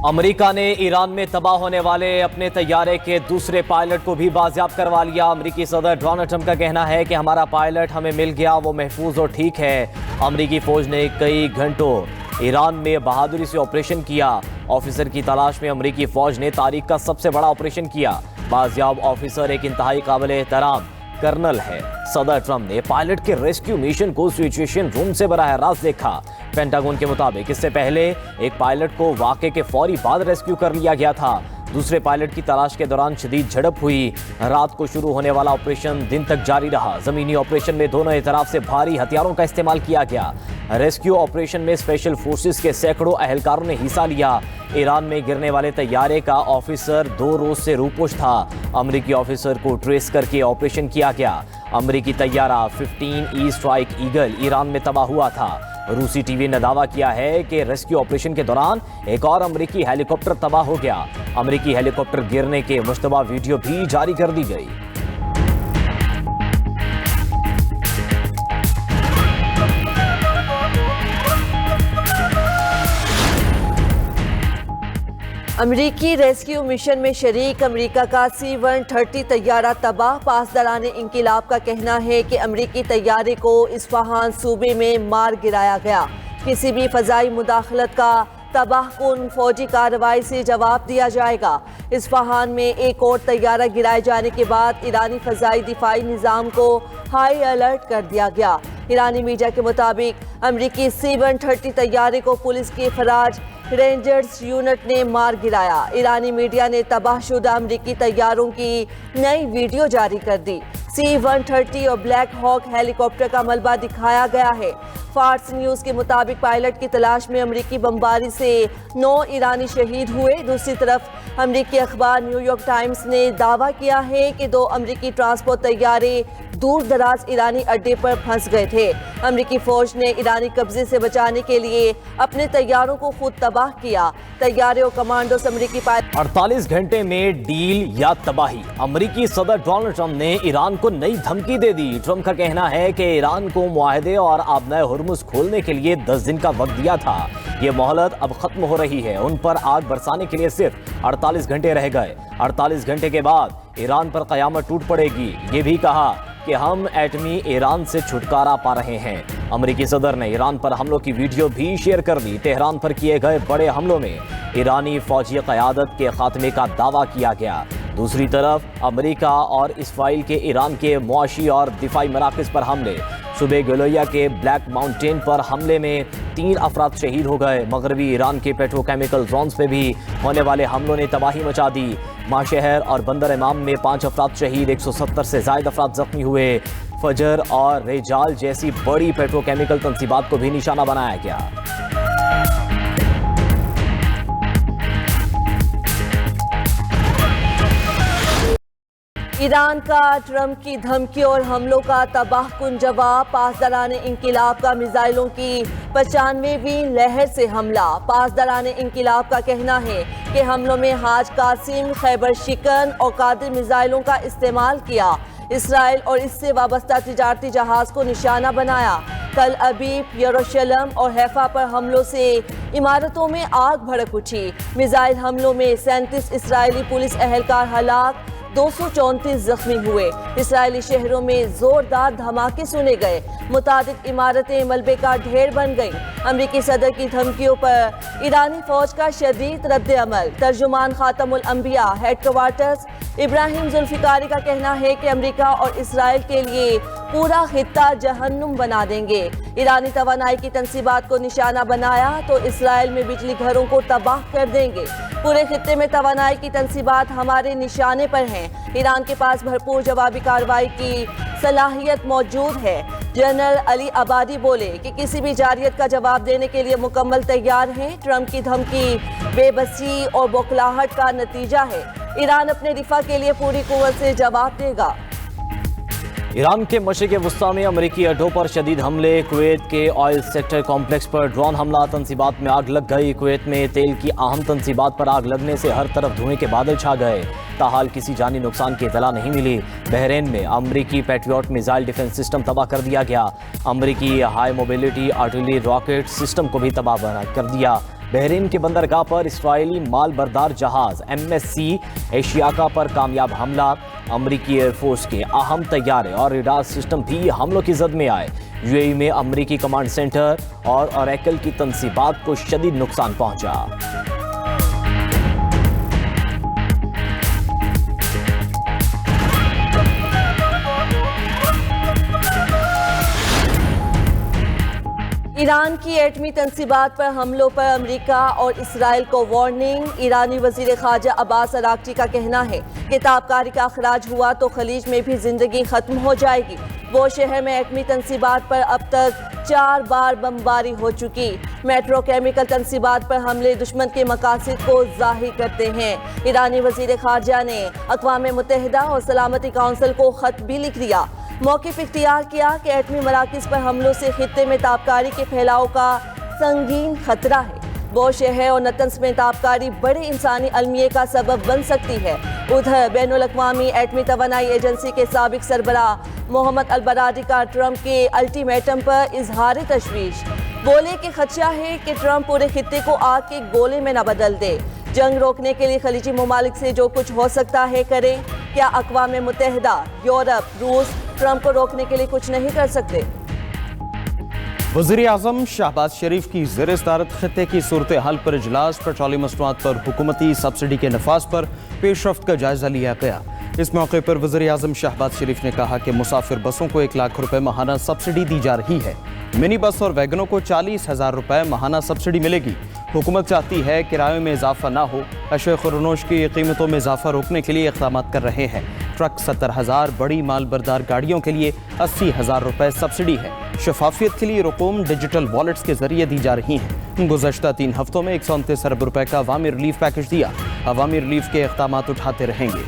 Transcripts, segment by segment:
امریکہ نے ایران میں تباہ ہونے والے اپنے طیارے کے دوسرے پائلٹ کو بھی بازیاب کروا لیا۔ امریکی صدر ڈونلڈ ٹرمپ کا کہنا ہے کہ ہمارا پائلٹ ہمیں مل گیا، وہ محفوظ اور ٹھیک ہے۔ امریکی فوج نے کئی گھنٹوں ایران میں بہادری سے آپریشن کیا۔ آفیسر کی تلاش میں امریکی فوج نے تاریخ کا سب سے بڑا آپریشن کیا۔ بازیاب آفیسر ایک انتہائی قابل احترام کرنل ہے۔ صدر ٹرمپ نے پائلٹ کے ریسکیو مشن کو سچویشن روم سے براہ راست دیکھا۔ پینٹاگون کے مطابق اس سے پہلے ایک پائلٹ کو واقعے کے فوری بعد ریسکیو کر لیا گیا تھا۔ دوسرے پائلٹ کی تلاش کے دوران شدید جھڑپ ہوئی۔ رات کو شروع ہونے والا آپریشن دن تک جاری رہا۔ زمینی آپریشن میں دونوں اطراف سے بھاری ہتھیاروں کا استعمال کیا گیا۔ ریسکیو آپریشن میں اسپیشل فورسز کے سینکڑوں اہلکاروں نے حصہ لیا۔ ایران میں گرنے والے طیارے کا آفیسر 2 روز سے روپوش تھا۔ امریکی آفیسر کو ٹریس کر کے آپریشن کیا گیا۔ امریکی طیارہ 15 ای اسٹرائک ایگل ایران میں تباہ ہوا تھا۔ روسی ٹی وی نے دعویٰ کیا ہے کہ ریسکیو آپریشن کے دوران ایک اور امریکی ہیلی کاپٹر تباہ ہو گیا۔ امریکی ہیلی کاپٹر گرنے کے مشتبہ ویڈیو بھی جاری کر دی گئی۔ امریکی ریسکیو مشن میں شریک امریکہ کا C-130 طیارہ تباہ۔ پاسداران انقلاب کا کہنا ہے کہ امریکی طیارے کو اصفہان صوبے میں مار گرایا گیا۔ کسی بھی فضائی مداخلت کا تباہ کن فوجی کارروائی سے جواب دیا جائے گا۔ اصفہان میں ایک اور طیارہ گرائے جانے کے بعد ایرانی فضائی دفاعی نظام کو ہائی الرٹ کر دیا گیا۔ ایرانی میڈیا کے مطابق امریکی C-130 طیارے کو پولیس کے فراج رینجرز یونٹ نے مار گرایا۔ ایرانی میڈیا نے تباہ شدہ امریکی طیاروں کی نئی ویڈیو جاری کر دی۔ C-130 اور بلیک ہاک ہیلی کاپٹر کا ملبہ دکھایا گیا ہے۔ فارس نیوز کے مطابق پائلٹ کی تلاش میں امریکی بمباری سے 9 ایرانی شہید ہوئے۔ دوسری طرف امریکی اخبار نیو یارک ٹائمز نے دعویٰ کیا ہے کہ 2 امریکی ٹرانسپورٹ طیارے دور دراز ایرانی اڈے پر پھنس گئے تھے۔ امریکی فوج نے ایرانی قبضے سے بچانے کے لیے اپنے طیاروں کو خود تباہ کیا۔ طیارے اور کمانڈوز امریکی 48 گھنٹے میں ڈیل یا تباہی۔ امریکی صدر ڈونلڈ ٹرمپ نے ایران کو نئی دھمکی دے دی۔ ٹرمپ کا کہنا ہے کہ ایران کو معاہدے اور آبنائے ہرمز کھولنے کے لیے 10 دن کا وقت دیا تھا۔ یہ مہلت اب ختم ہو رہی ہے۔ ان پر آگ برسانے کے لیے صرف 48 گھنٹے رہ گئے۔ 48 گھنٹے کے بعد ایران پر قیامت ٹوٹ پڑے گی۔ یہ بھی کہا کہ ہم ایٹمی ایران سے چھٹکارا پا رہے ہیں۔ امریکی صدر نے ایران پر حملوں کی ویڈیو بھی شیئر کر دی۔ تہران پر کیے گئے بڑے حملوں میں ایرانی فوجی قیادت کے خاتمے کا دعویٰ کیا گیا۔ دوسری طرف امریکہ اور اسرائیل کے ایران کے معاشی اور دفاعی مراکز پر حملے۔ صوبے گلویا کے بلیک ماؤنٹین پر حملے میں 3 افراد شہید ہو گئے۔ مغربی ایران کے پیٹروکیمیکل زونز پہ بھی ہونے والے حملوں نے تباہی مچا دی۔ ماشہر اور بندر امام میں 5 افراد شہید، 170 سے زائد افراد زخمی ہوئے۔ فجر اور ریجال جیسی بڑی پیٹروکیمیکل تنصیبات کو بھی نشانہ بنایا گیا۔ ایران کا ٹرمپ کی دھمکیوں اور حملوں کا تباہ کن جواب۔ پاسداران انقلاب کا میزائلوں کی 95ویں لہر سے حملہ۔ پاسداران انقلاب کا کہنا ہے کہ حملوں میں حاج قاسم، خیبر شکن اور قادر میزائلوں کا استعمال کیا۔ اسرائیل اور اس سے وابستہ تجارتی جہاز کو نشانہ بنایا۔ تل ابیب، یروشلم اور حیفا پر حملوں سے عمارتوں میں آگ بھڑک اٹھی۔ میزائل حملوں میں 37 اسرائیلی پولیس اہلکار ہلاک، 234 زخمی ہوئے۔ اسرائیلی شہروں میں زوردار دھماکے سنے گئے۔ متعدد عمارتیں ملبے کا ڈھیر بن گئیں۔ امریکی صدر کی دھمکیوں پر ایرانی فوج کا شدید رد عمل۔ ترجمان خاتم الانبیاء ہیڈ کوارٹرز ابراہیم ذوالفقاری کا کہنا ہے کہ امریکہ اور اسرائیل کے لیے پورا خطہ جہنم بنا دیں گے۔ ایرانی توانائی کی تنصیبات کو نشانہ بنایا تو اسرائیل میں بجلی گھروں کو تباہ کر دیں گے۔ پورے خطے میں توانائی کی تنصیبات ہمارے نشانے پر ہیں۔ ایران کے پاس بھرپور جوابی کارروائی کی صلاحیت موجود ہے۔ جنرل علی عبادی بولے کہ کسی بھی جارحیت کا جواب دینے کے لیے مکمل تیار ہیں۔ ٹرمپ کی دھمکی بے بسی اور بوکھلاہٹ کا نتیجہ ہے۔ ایران اپنے دفاع کے لیے پوری قوت سے جواب دے گا۔ ایران کے مشرق وسطی میں امریکی اڈوں پر شدید حملے۔ کویت کے آئل سیکٹر کمپلیکس پر ڈرون حملہ، تنصیبات میں آگ لگ گئی۔ کویت میں تیل کی اہم تنصیبات پر آگ لگنے سے ہر طرف دھوئیں کے بادل چھا گئے۔ تاحال کسی جانی نقصان کی اطلاع نہیں ملی۔ بحرین میں امریکی پیٹریوٹ میزائل ڈیفنس سسٹم تباہ کر دیا گیا۔ امریکی high mobility artillery rocket system کو بھی تباہ کر دیا۔ بحرین کے بندرگاہ پر اسرائیلی مال بردار جہاز MSC ایشیاکا پر کامیاب حملہ، امریکی ایئر فورس کے اہم طیارے اور ریڈار سسٹم بھی حملوں کی زد میں آئے۔ UAE میں امریکی کمانڈ سینٹر اور اوریکل کی تنصیبات کو شدید نقصان پہنچا۔ ایران کی ایٹمی تنصیبات پر حملوں پر امریکہ اور اسرائیل کو وارننگ۔ ایرانی وزیر خارجہ عباس اراغچی کا کہنا ہے کہ تابکاری کا اخراج ہوا تو خلیج میں بھی زندگی ختم ہو جائے گی۔ وہ شہر میں ایٹمی تنصیبات پر اب تک 4 بار بمباری ہو چکی۔ میٹرو کیمیکل تنصیبات پر حملے دشمن کے مقاصد کو ظاہر کرتے ہیں۔ ایرانی وزیر خارجہ نے اقوام متحدہ اور سلامتی کونسل کو خط بھی لکھ دیا، موقف اختیار کیا کہ ایٹمی مراکز پر حملوں سے خطے میں تابکاری کے پھیلاؤ کا سنگین خطرہ ہے۔ وہ شہر اور نطنز میں تابکاری بڑے انسانی المیے کا سبب بن سکتی ہے۔ ادھر بین الاقوامی ایٹمی توانائی ایجنسی کے سابق سربراہ محمد البرادعی کا ٹرمپ کے الٹیمیٹم پر اظہار تشویش، بولے کہ خدشہ ہے کہ ٹرمپ پورے خطے کو آگ کے گولے میں نہ بدل دے۔ جنگ روکنے کے لیے خلیجی ممالک سے جو کچھ ہو سکتا ہے کریں۔ کیا اقوام متحدہ، یورپ، روس ٹرمپ کو روکنے کے لیے کچھ نہیں کر سکتے؟ وزیر اعظم شہباز شریف کی زیر صدارت خطے کی صورتحال پر اجلاس، پیٹرولیم مصنوعات پر حکومتی سبسڈی کے نفاذ پر پیش رفت کا جائزہ لیا گیا۔ اس موقع پر وزیر اعظم شہباز شریف نے کہا کہ مسافر بسوں کو 1 لاکھ روپے ماہانہ سبسڈی دی جا رہی ہے۔ منی بس اور ویگنوں کو 40,000 روپے ماہانہ سبسڈی ملے گی۔ حکومت چاہتی ہے کرایوں میں اضافہ نہ ہو۔ اشیاء خورنوش کی قیمتوں میں اضافہ روکنے کے لیے اقدامات کر رہے ہیں۔ ٹرک 70,000، بڑی مال بردار گاڑیوں کے لیے 80,000 روپے سبسڈی ہے۔ شفافیت کے لیے رقوم ڈیجیٹل والیٹس کے ذریعے دی جا رہی ہیں۔ گزشتہ 3 ہفتوں میں 129 ارب روپے کا عوامی ریلیف پیکج دیا۔ عوامی ریلیف کے اقدامات اٹھاتے رہیں گے۔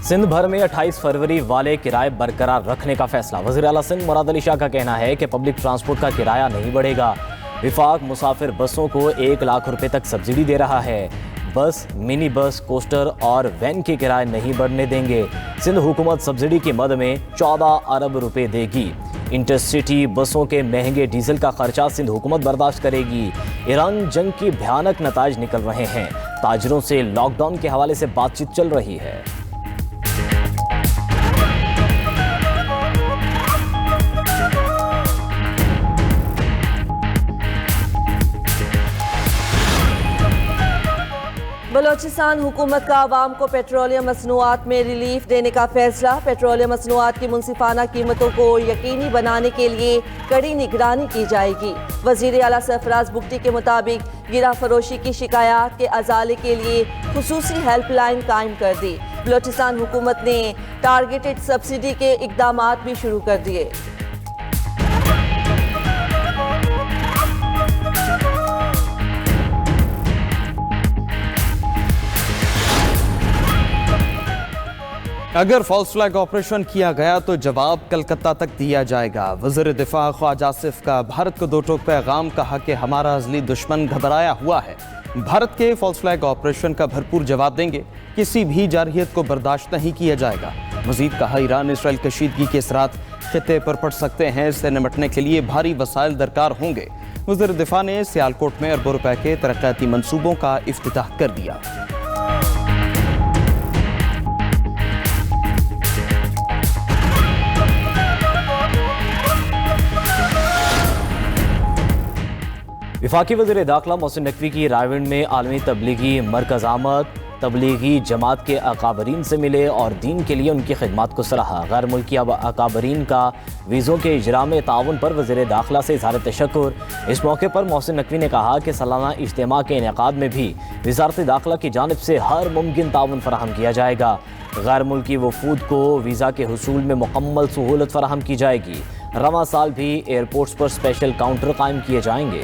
سندھ بھر میں 28 فروری والے کرائے برقرار رکھنے کا فیصلہ۔ وزیر اعلیٰ سندھ مراد علی شاہ کا کہنا ہے کہ پبلک ٹرانسپورٹ کا کرایہ نہیں بڑھے گا۔ وفاق مسافر بسوں کو 1 لاکھ روپے تک سبسڈی دے رہا ہے۔ بس، منی بس، کوسٹر اور وین کے کرائے نہیں بڑھنے دیں گے۔ سندھ حکومت سبسڈی کی مد میں 14 ارب روپے دے گی۔ انٹرسٹی بسوں کے مہنگے ڈیزل کا خرچہ سندھ حکومت برداشت کرے گی۔ ایران جنگ کی بھیانک نتائج نکل رہے ہیں۔ تاجروں سے لاک ڈاؤن کے حوالے سے بات چیت چل رہی ہے۔ بلوچستان حکومت کا عوام کو پیٹرولیم مصنوعات میں ریلیف دینے کا فیصلہ۔ پیٹرولیم مصنوعات کی منصفانہ قیمتوں کو یقینی بنانے کے لیے کڑی نگرانی کی جائے گی۔ وزیر اعلیٰ سرفراز بگٹی کے مطابق گرہ فروشی کی شکایات کے ازالے کے لیے خصوصی ہیلپ لائن قائم کر دی۔ بلوچستان حکومت نے ٹارگیٹڈ سبسڈی کے اقدامات بھی شروع کر دیے۔ اگر فالس فلیگ آپریشن کیا گیا تو جواب کلکتہ تک دیا جائے گا۔ وزیر دفاع خواجہ آصف کا بھارت کو 2 ٹوک پیغام، کہا کہ ہمارا ازلی دشمن گھبرایا ہوا ہے۔ بھارت کے فالس فلیگ آپریشن کا بھرپور جواب دیں گے۔ کسی بھی جارحیت کو برداشت نہیں کیا جائے گا۔ مزید کہا ایران اسرائیل کشیدگی کے اثرات خطے پر پڑ سکتے ہیں، اس سے نمٹنے کے لیے بھاری وسائل درکار ہوں گے۔ وزیر دفاع نے سیالکوٹ میں اربوں روپے کے ترقیاتی منصوبوں کا افتتاح کر دیا۔ وفاقی وزیر داخلہ محسن نقوی کی رائے میں عالمی تبلیغی مرکز آمد، تبلیغی جماعت کے اکابرین سے ملے اور دین کے لیے ان کی خدمات کو سراہا۔ غیر ملکی اکابرین کا ویزوں کے اجراء میں تعاون پر وزیر داخلہ سے اظہار تشکر۔ اس موقع پر محسن نقوی نے کہا کہ سالانہ اجتماع کے انعقاد میں بھی وزارت داخلہ کی جانب سے ہر ممکن تعاون فراہم کیا جائے گا۔ غیر ملکی وفود کو ویزا کے حصول میں مکمل سہولت فراہم کی جائے گی۔ رواں سال بھی ایئرپورٹس پر اسپیشل کاؤنٹر قائم کیے جائیں گے۔